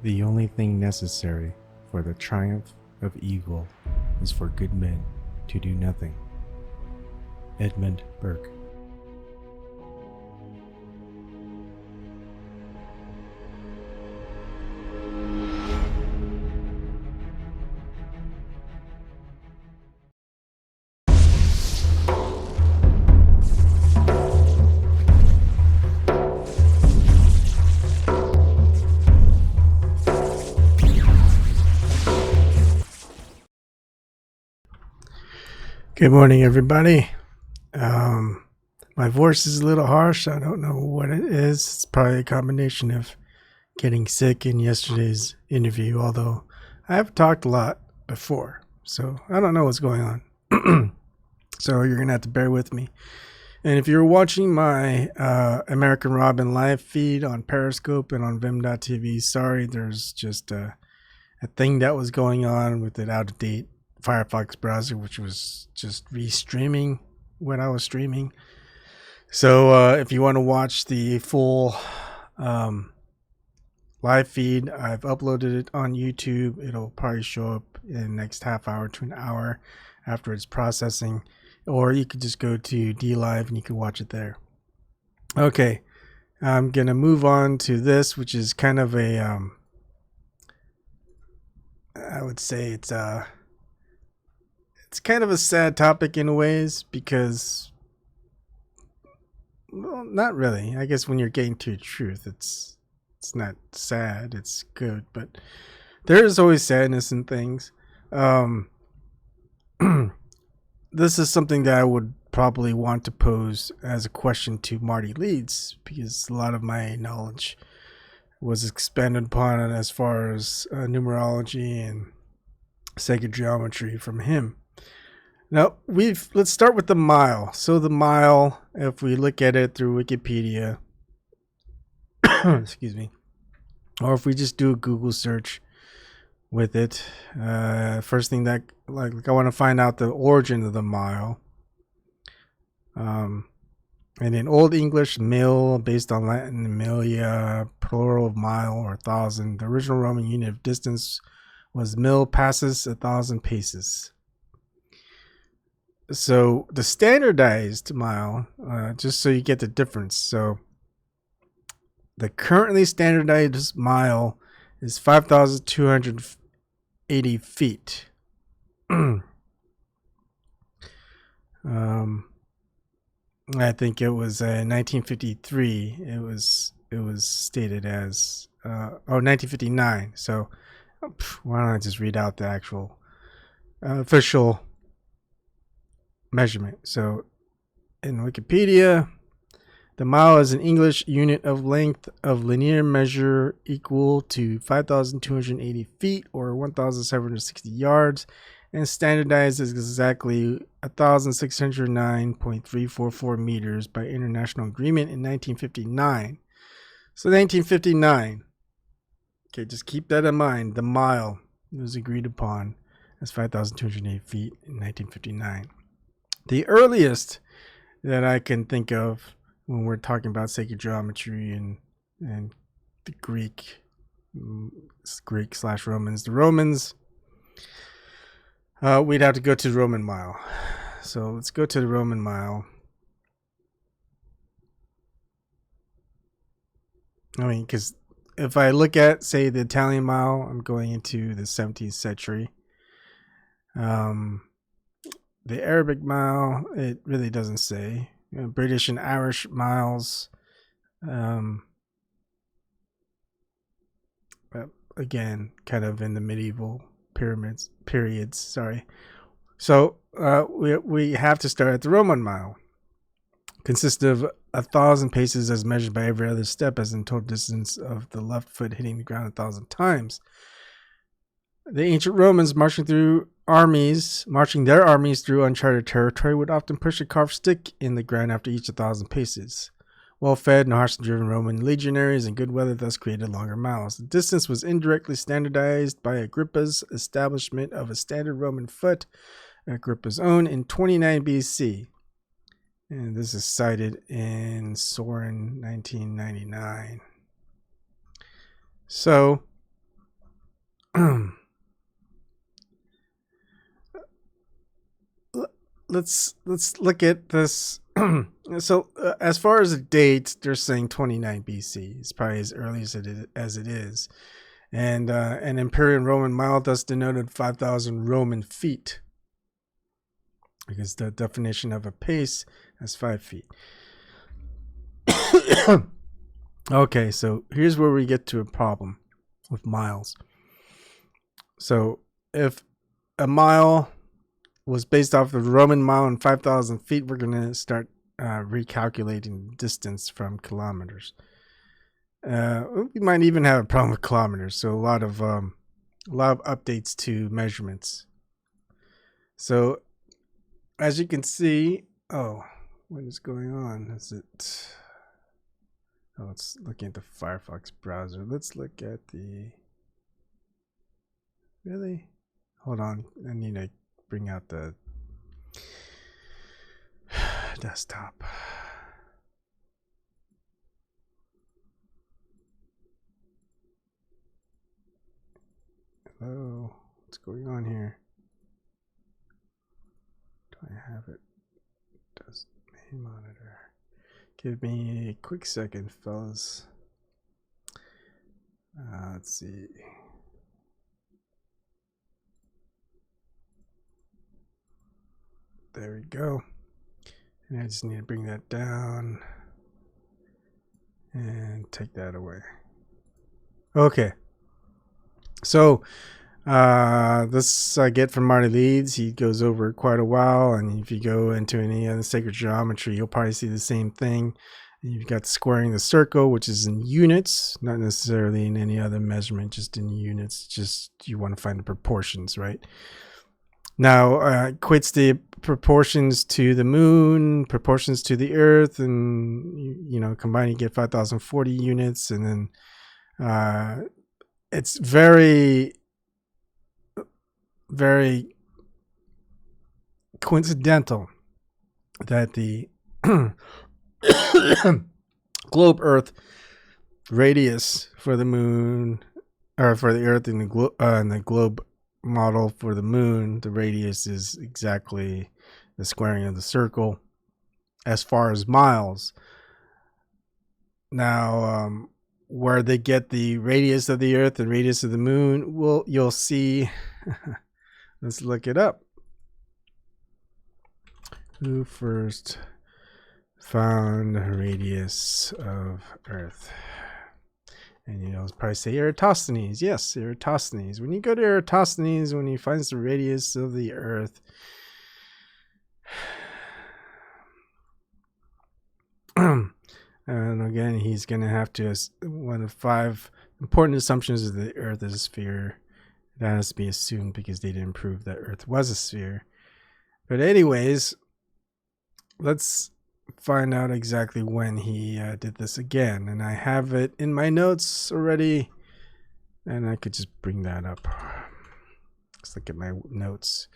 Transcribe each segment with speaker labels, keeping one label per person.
Speaker 1: The only thing necessary for the triumph of evil is for good men to do nothing. Edmund Burke. Good morning, everybody. My voice is a little harsh. I don't know what it is. It's probably a combination of getting sick and yesterday's interview, although I have talked a lot before, so I don't know what's going on. So you're going to have to bear with me. And if you're watching my American Robin live feed on Periscope and on Vim.tv, sorry, there's just a thing that was going on with an out-of-date Firefox browser, which was just restreaming what I was streaming. So if you want to watch the full live feed, I've uploaded it on YouTube. It'll probably show up in the next half hour to an hour after it's processing, or you could just go to DLive and you can watch it there. Okay, I'm gonna move on to this, which is kind of a I would say it's kind of a sad topic in ways, because, well, not really. I guess when you're getting to the truth, it's not sad, it's good, but there is always sadness in things. This is something that I would probably want to pose as a question to Marty Leeds, because a lot of my knowledge was expanded upon as far as numerology and sacred geometry from him. Now, let's start with the mile. So the mile, if we look at it through Wikipedia, excuse me, or if we just do a Google search with it, first thing that like I want to find out the origin of the mile. And in Old English, mil, based on Latin millia, plural of mile or 1,000. The original Roman unit of distance was mil passes, 1,000 paces. So the standardized mile, just so you get the difference. So the currently standardized mile is 5,280 feet. I think it was 1953. It was stated as 1959. So why don't I just read out the actual official measurement? So in Wikipedia, the mile is an English unit of length of linear measure equal to 5,280 feet or 1,760 yards, and standardized as exactly 1,609.344 meters by international agreement in 1959. So 1959. Okay, just keep that in mind. The mile was agreed upon as 5,280 feet in 1959. The earliest that I can think of when we're talking about sacred geometry and the Greek/Romans, the Romans, we'd have to go to the Roman mile. So let's go to the Roman mile. I mean, because if I look at, say, the Italian mile, I'm going into the 17th century. The Arabic mile, it really doesn't say. British and Irish miles, again, kind of in the medieval periods. Sorry. So we have to start at the Roman mile. Consists of 1,000 paces as measured by every other step, as in total distance of the left foot hitting the ground 1,000 times. The ancient Romans marching their armies through uncharted territory would often push a carved stick in the ground after each 1,000 paces. Well-fed and harshly driven Roman legionaries in good weather thus created longer miles. The distance was indirectly standardized by Agrippa's establishment of a standard Roman foot, Agrippa's own, in 29 BC. And this is cited in Soren 1999. So let's look at this. So as far as the date, they're saying 29 BC. It's probably as early as it is. And an imperial Roman mile thus denoted 5,000 Roman feet, because the definition of a pace is 5 feet. Okay, so here's where we get to a problem with miles. So if a mile was based off the Roman mile and 5,000 feet, we're going to start recalculating distance from kilometers. We might even have a problem with kilometers. So a lot of updates to measurements. So as you can see, what is going on? Is it? Oh, it's looking at the Firefox browser. Let's look at the. Really? Hold on. I need to bring out the desktop. Hello. What's going on here? Do I have it? Does main monitor? Give me a quick second, fellas. Let's see. There we go. And I just need to bring that down and take that away. Okay. So this I get from Marty Leeds. He goes over it quite a while, and if you go into any other sacred geometry, you'll probably see the same thing. And you've got squaring the circle, which is in units, not necessarily in any other measurement, just in units. Just you want to find the proportions, right? Now equates the proportions to the moon, proportions to the earth, and you know, combine you get 5,040 units, and then it's very coincidental that the globe Earth radius for the moon, or for the Earth, and the globe model for the moon, the radius is exactly the squaring of the circle as far as miles. Now, where they get the radius of the Earth and radius of the moon, you'll see. Let's look it up. Who first found the radius of Earth? And you'll probably say Eratosthenes. Yes, Eratosthenes. When you go to Eratosthenes, when he finds the radius of the Earth, and again, he's going to have to, one of 5 important assumptions is that the Earth is a sphere. That has to be assumed because they didn't prove that Earth was a sphere. But anyways, let's find out exactly when he did this again. And I have it in my notes already, and I could just bring that up. Let's look at my notes.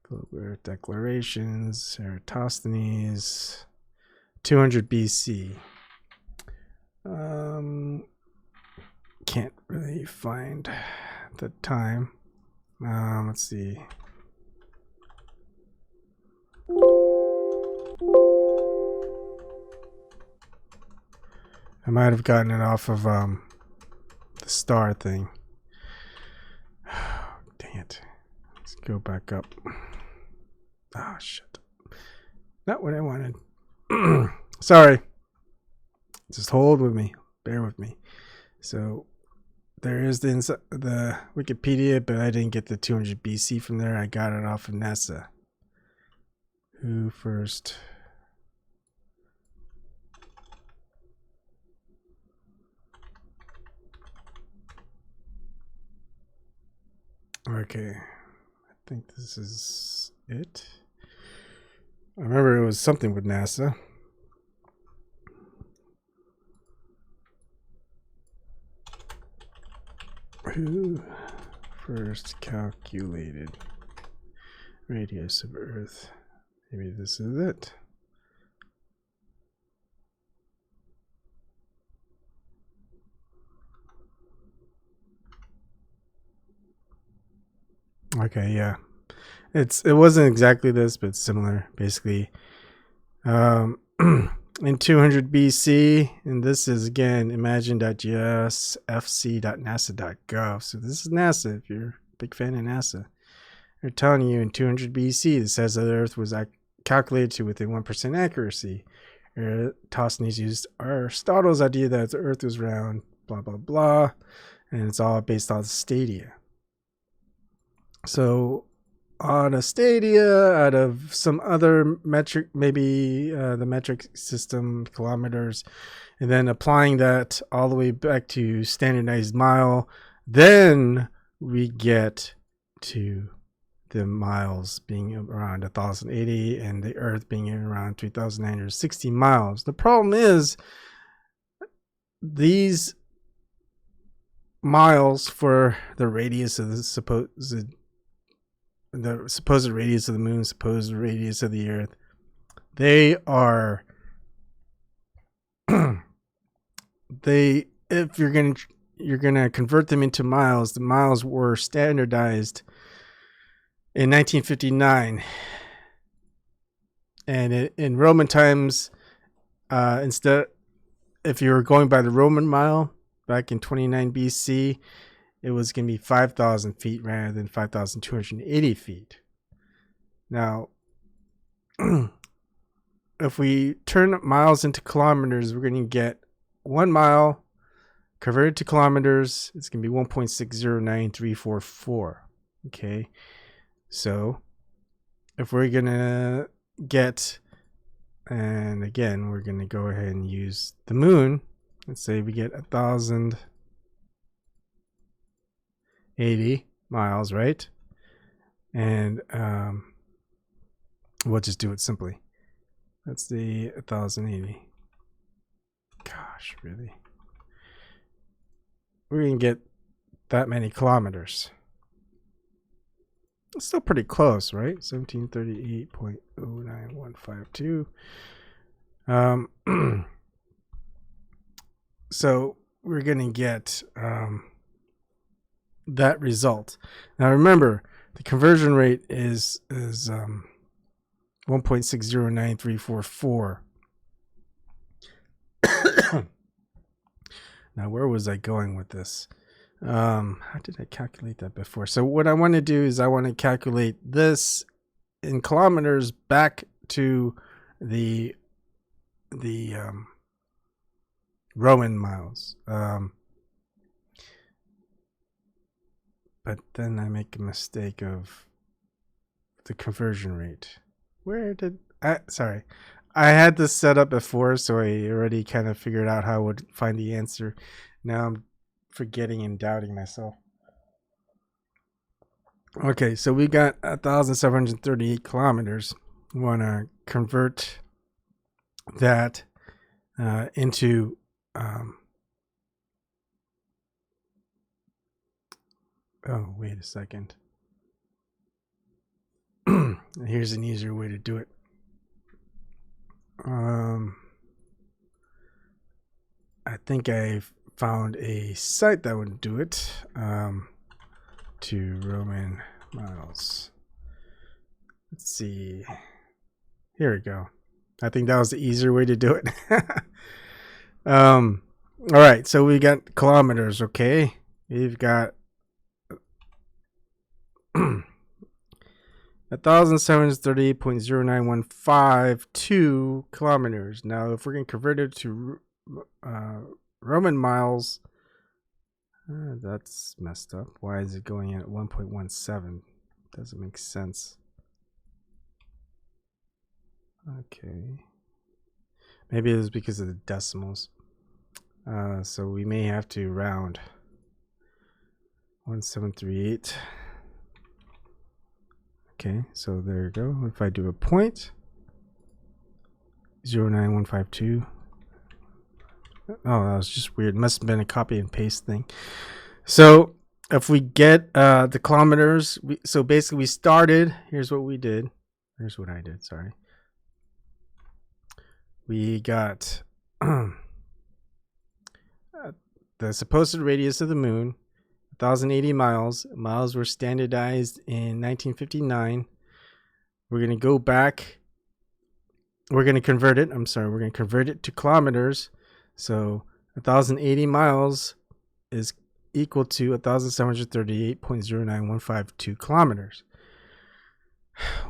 Speaker 1: Globe Earth declarations, Eratosthenes, 200 BC. Can't really find the time. Let's see. I might have gotten it off of the star thing. Dang it. Let's go back up. Oh, shit. Not what I wanted. Sorry. Just hold with me. Bear with me. So there is the Wikipedia, but I didn't get the 200 BC from there. I got it off of NASA. Who first? Okay, I think this is it. I remember it was something with NASA. Who first calculated radius of Earth? Maybe this is it. Okay, yeah. It wasn't exactly this, but similar, basically. In 200 BC, and this is again imagine.js fc.nasa.gov. So this is NASA. If you're a big fan of NASA, they're telling you in 200 BC, it says that the Earth was calculated to within 1% accuracy. Eratosthenes used Aristotle's idea that the Earth was round, blah blah blah, and it's all based on stadia. So on a stadia out of some other metric, maybe the metric system, kilometers, and then applying that all the way back to standardized mile, then we get to the miles being around 1,080 and the Earth being around 3,960 miles. The problem is these miles for the radius of the supposed radius of the moon, supposed radius of the Earth, they are if you're gonna convert them into miles, the miles were standardized in 1959, and in Roman times, instead, if you were going by the Roman mile back in 29 BC, it was going to be 5,000 feet rather than 5,280 feet. Now, if we turn miles into kilometers, we're going to get 1 mile converted to kilometers. It's going to be 1.609344. Okay. So if we're going to get, and again, we're going to go ahead and use the moon. Let's say we get 1,080 miles, right? And we'll just do it simply. That's the 1,080. Gosh, really? We're going to get that many kilometers. It's still pretty close, right? 1738.09152. So we're going to get that result. Now remember, the conversion rate is 1.609344. Now, where was I going with this? How did I calculate that before? So what I want to do is I want to calculate this in kilometers back to the Roman miles. But then I make a mistake of the conversion rate. Sorry. I had this set up before, so I already kind of figured out how I would find the answer. Now I'm forgetting and doubting myself. Okay, so we got 1,738 kilometers. We want to convert that into oh, wait a second. Here's an easier way to do it. I think I found a site that would do it. To Roman miles. Let's see. Here we go. I think that was the easier way to do it. All right, so we got kilometers. Okay, we've got 1,738.09152 kilometers. Now, if we're going to convert it to Roman miles, that's messed up. Why is it going at 1.17? Doesn't make sense. Okay. Maybe it was because of the decimals. So we may have to round. 1738. Okay, so there you go. If I do a point, 09152. Oh, that was just weird. Must have been a copy and paste thing. So if we get the kilometers, so basically we started. Here's what we did. Here's what I did. Sorry. We got the supposed radius of the moon, 1,080 miles. Miles were standardized in 1959. We're going to go back. We're going to convert it. I'm sorry. We're going to convert it to kilometers. So 1,080 miles is equal to 1,738.09152 kilometers.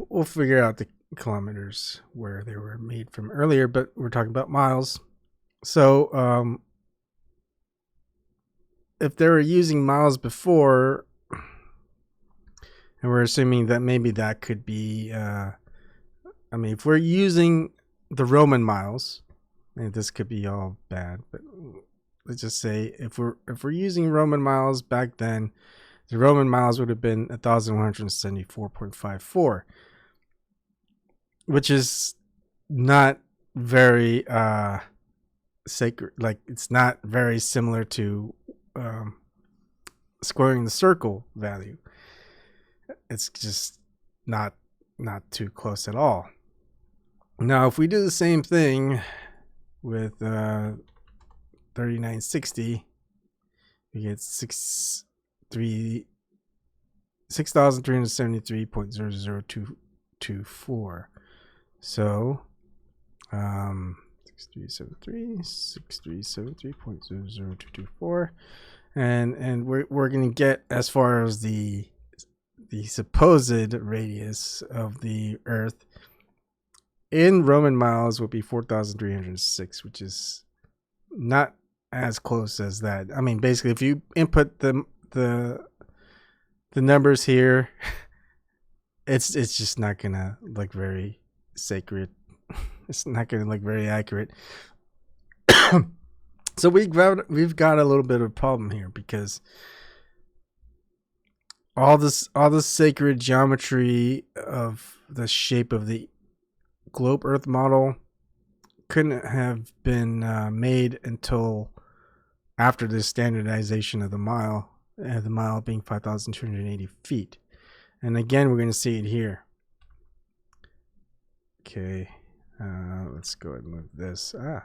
Speaker 1: We'll figure out the kilometers where they were made from earlier, but we're talking about miles. So if they were using miles before, and we're assuming that maybe that could be, if we're using the Roman miles, and this could be all bad, but let's just say if we're using Roman miles back then, the Roman miles would have been 1,174.54, which is not very sacred. Like, it's not very similar to squaring the circle value. It's just not too close at all. Now, if we do the same thing with 3960, we get 6,373.00224. So 6373.00224, and we're gonna get as far as the supposed radius of the Earth in Roman miles would be 4,306, which is not as close as that. I mean, basically, if you input the numbers here, it's just not gonna look very sacred. It's not gonna look very accurate. So we've got a little bit of a problem here, because all this sacred geometry of the shape of the globe Earth model couldn't have been made until after the standardization of the mile being 5,280 feet. And again, we're going to see it here. Okay, let's go ahead and move this. All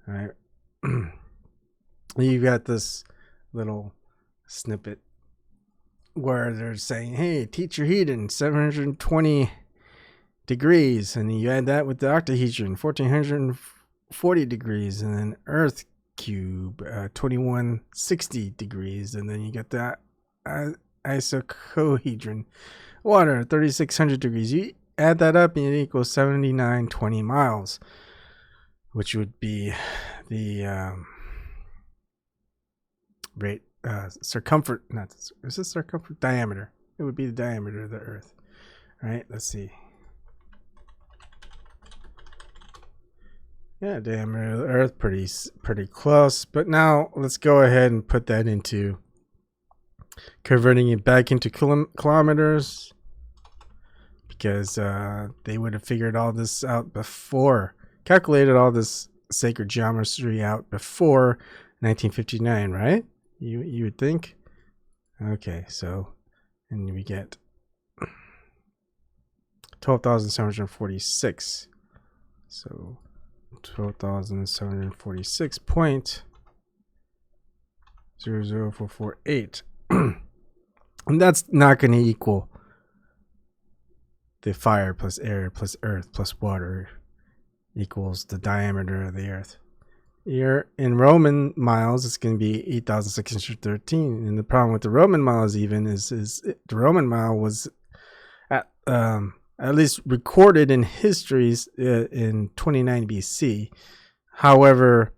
Speaker 1: right. You got this little snippet where they're saying, hey, teacher heating 720 degrees, and you add that with the octahedron 1440 degrees, and then Earth cube 2160 degrees, and then you get that isocohedron water 3600 degrees. You add that up and it equals 7920 miles, which would be the circumference, is this circumference? Diameter. It would be the diameter of the Earth. All right, let's see. Yeah, diameter of the Earth, pretty close. But now let's go ahead and put that into converting it back into kilometers, because they would have figured all this out before, calculated all this sacred geometry out before 1959, right? You would think. Okay, so, and we get 12,746. So 12,746.00448. And that's not going to equal the fire plus air plus earth plus water equals the diameter of the Earth. Here in Roman miles, it's going to be 8,613. And the problem with the Roman miles even is the Roman mile was at least recorded in histories in 29 BC. However,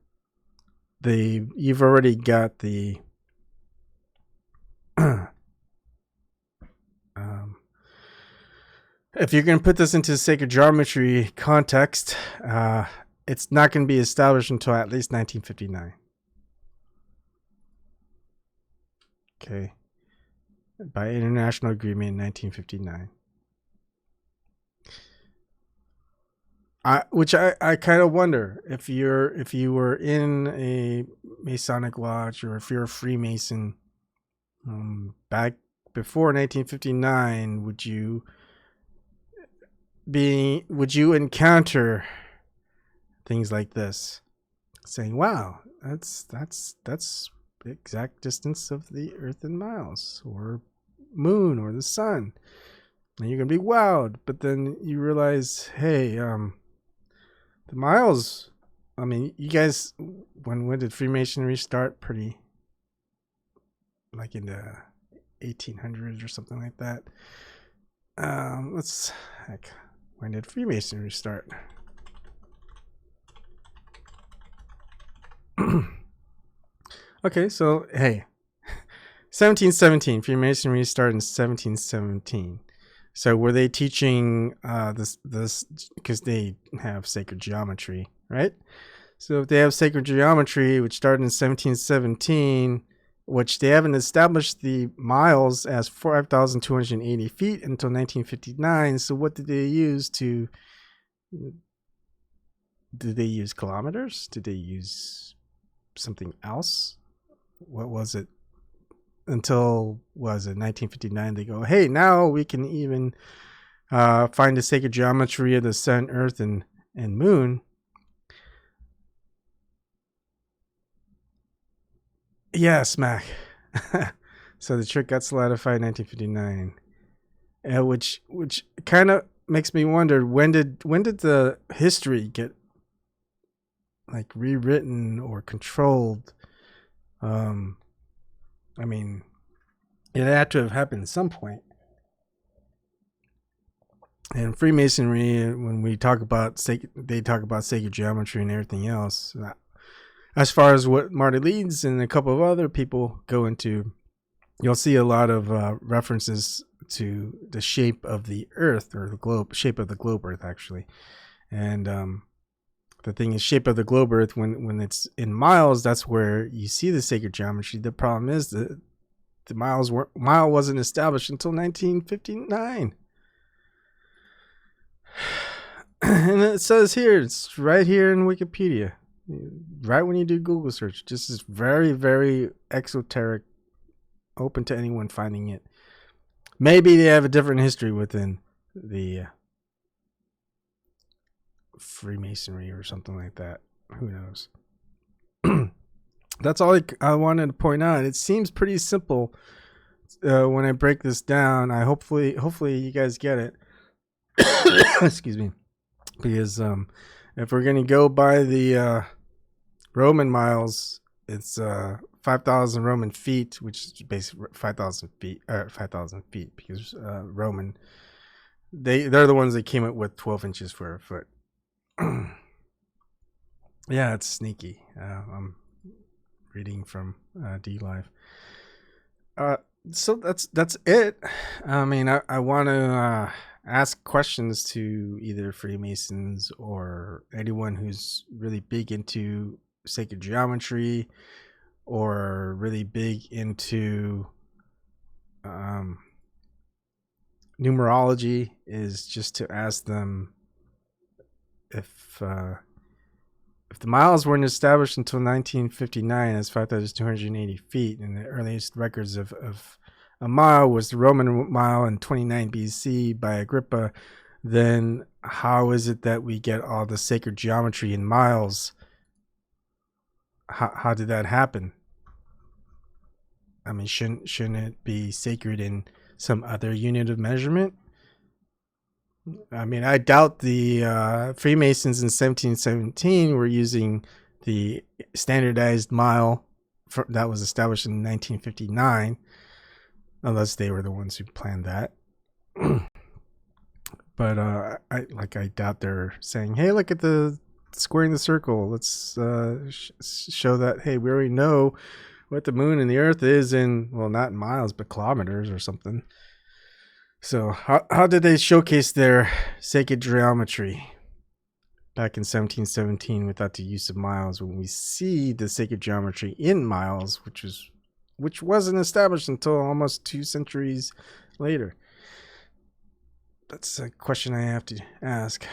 Speaker 1: you've already got the if you're going to put this into sacred geometry context, it's not going to be established until at least 1959. Okay, by international agreement in 1959. Which I kind of wonder if you were in a Masonic lodge, or if you're a Freemason back before 1959, would you encounter things like this, saying, "Wow, that's exact distance of the Earth in miles, or moon, or the sun. And you're gonna be wowed, but then you realize, hey, the miles. I mean, you guys, when did Freemasonry start? Pretty, like in the 1800s or something like that. When did Freemasonry start? Okay, so hey, 1717. Freemasonry started in 1717. So were they teaching this because they have sacred geometry, right? So if they have sacred geometry, which started in 1717, which they haven't established the miles as 5,280 feet until 1959. So what did they use to? Did they use kilometers? Did they use something else? What was it? Until, was it 1959, they go, hey, now we can even find the sacred geometry of the sun, earth, and moon. Yeah, smack. So the trick got solidified in 1959, which kind of makes me wonder, when did the history get like rewritten or controlled? I mean, it had to have happened at some point. And Freemasonry, when we talk about they talk about sacred geometry and everything else. As far as what Marty Leeds and a couple of other people go into, you'll see a lot of references to the shape of the Earth, or the globe, shape of the globe Earth, actually. And the thing is, shape of the globe Earth, when it's in miles, that's where you see the sacred geometry. The problem is that the mile wasn't established until 1959. And it says here, it's right here in Wikipedia, right when you do Google search. This is very, very exoteric, open to anyone finding it. Maybe they have a different history within the Freemasonry or something like that. Who knows? That's all I wanted to point out. It seems pretty simple when I break this down. Hopefully you guys get it. Excuse me. Because if we're gonna go by the Roman miles, it's 5,000 Roman feet, which is basically 5,000 feet, 5,000 feet, because Roman, they're the ones that came up with 12 inches for a foot. Yeah, it's sneaky. I'm reading from DLive. So that's it. I mean, I want to ask questions to either Freemasons or anyone who's really big into sacred geometry, or really big into numerology, is just to ask them if the miles weren't established until 1959 as 5,280 feet, and the earliest records of a mile was the Roman mile in 29 BC by Agrippa, then how is it that we get all the sacred geometry in miles? How did that happen? I mean, shouldn't it be sacred in some other unit of measurement? I mean, I doubt the Freemasons in 1717 were using the standardized mile that was established in 1959, unless they were the ones who planned that. But I doubt they're saying, "Hey, look at the squaring the circle. Let's show that. Hey, we already know what the moon and the Earth is in, well, not in miles, but kilometers or something." So how did they showcase their sacred geometry back in 1717 without the use of miles, when we see the sacred geometry in miles, which wasn't established until almost 2 centuries later? That's a question I have to ask.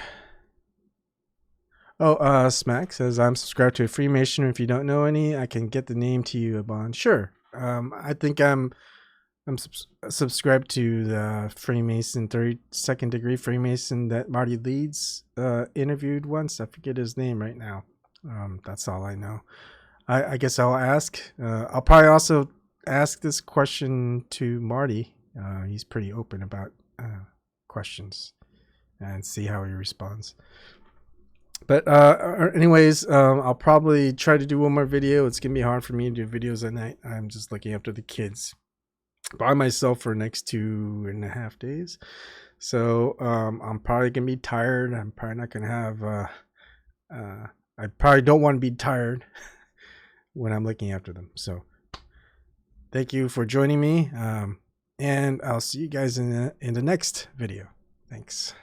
Speaker 1: Oh, Smack says, I'm subscribed to a Freemason. If you don't know any, I can get the name to you, Abon. Sure. I think I'm subscribed to the Freemason, 32nd degree Freemason that Marty Leeds interviewed once. I forget his name right now. That's all I know. I guess I'll ask. I'll probably also ask this question to Marty. He's pretty open about questions, and see how he responds. But anyways, I'll probably try to do one more video. It's gonna be hard for me to do videos at night. I'm just looking after the kids by myself for the next 2.5 days. So I'm probably gonna be tired. I'm probably not gonna have I probably don't want to be tired when I'm looking after them. So thank you for joining me, and I'll see you guys in the next video. Thanks.